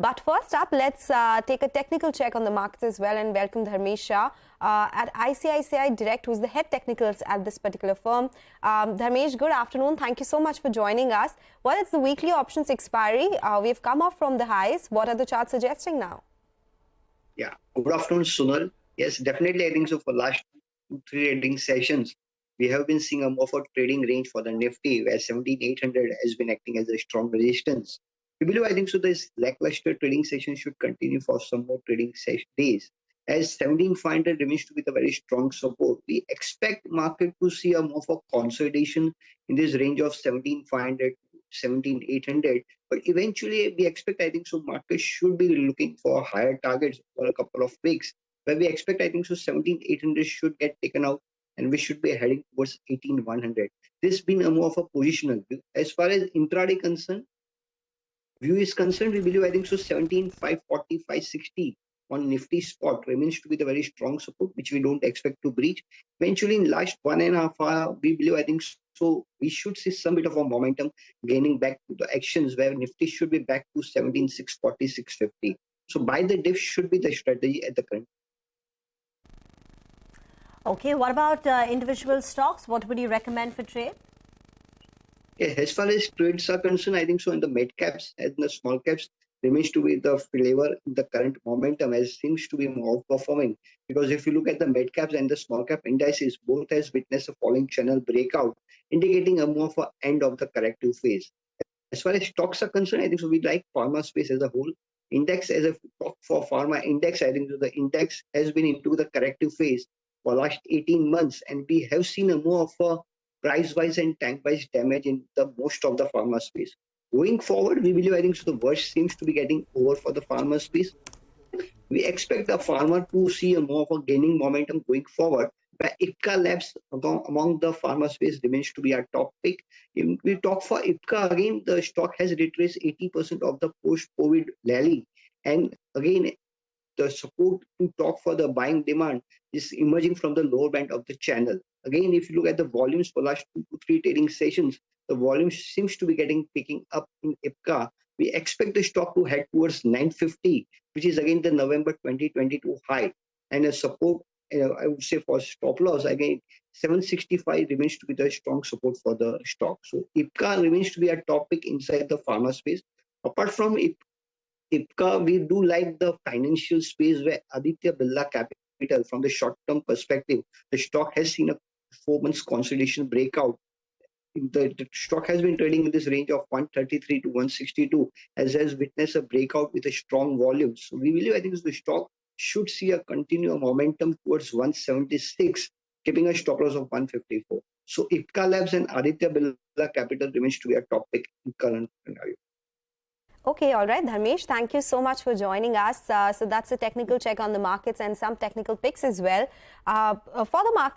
But first up, let's take a technical check on the markets as well and welcome Dharmesh Shah at ICICI Direct, who's the head technicals at this particular firm. Dharmesh, good afternoon. Thank you so much for joining us. Well, it's the weekly options expiry. We've come off from the highs. What are the charts suggesting now? Yeah, good afternoon, Sunal. Yes, definitely. I think so. For last 2-3 trading sessions, we have been seeing a more of a trading range for the Nifty, where 17,800 has been acting as a strong resistance. We believe, I think so, this lackluster trading session should continue for some more trading days. As 17,500 remains to be the very strong support, we expect market to see a more of a consolidation in this range of 17,500 to 17,800. But eventually, we expect, I think so, market should be looking for higher targets for a couple of weeks. Where we expect, I think so, 17,800 should get taken out and we should be heading towards 18,100. This being a more of a positional view. As far as intraday view is concerned, we believe, I think so, 17,540, 560 on Nifty spot remains to be the very strong support, which we don't expect to breach. Eventually, in last 1.5 hours, we believe, I think so, we should see some bit of a momentum gaining back to the actions where Nifty should be back to 17,640, 650. So buy the dip should be the strategy at the current. Okay, what about individual stocks? What would you recommend for trade? Yeah, as far as trades are concerned, I think so in the mid caps and the small caps remains to be the flavor in the current momentum as seems to be more performing. Because if you look at the mid caps and the small cap indices, both has witnessed a falling channel breakout, indicating a more of a end of the corrective phase. As far as stocks are concerned, I think so we like pharma space as a whole. Index as a stock for pharma index, I think so the index has been into the corrective phase for last 18 months, and we have seen a more of a price-wise and tank-wise damage in the most of the pharma space. Going forward, we believe, I think so the worst seems to be getting over for the pharma space. We expect the pharma to see a more of a gaining momentum going forward, where Ipca Labs among the pharma space remains to be our top pick. If we talk for Ipca, again, the stock has retraced 80% of the post-COVID rally. And again, the support to talk for the buying demand is emerging from the lower band of the channel. Again, if you look at the volumes for last 2 to 3 trading sessions, the volume seems to be picking up in Ipca. We expect the stock to head towards 950, which is again the November 2022 high, and a support. I would say for stop loss again, 765 remains to be the strong support for the stock. So Ipca remains to be a topic inside the pharma space. Apart from Ipca, we do like the financial space where Aditya Birla Capital, from the short-term perspective, the stock has seen a 4 months consolidation breakout. The stock has been trading in this range of 133 to 162, as has witnessed a breakout with a strong volume. So we believe, I think the stock should see a continued momentum towards 176, keeping a stop loss of 154. So Ipca Labs and Aditya Birla Capital remains to be a top pick in current scenario. Okay, all right, Dharmesh, thank you so much for joining us. So that's a technical check on the markets and some technical picks as well. For the market.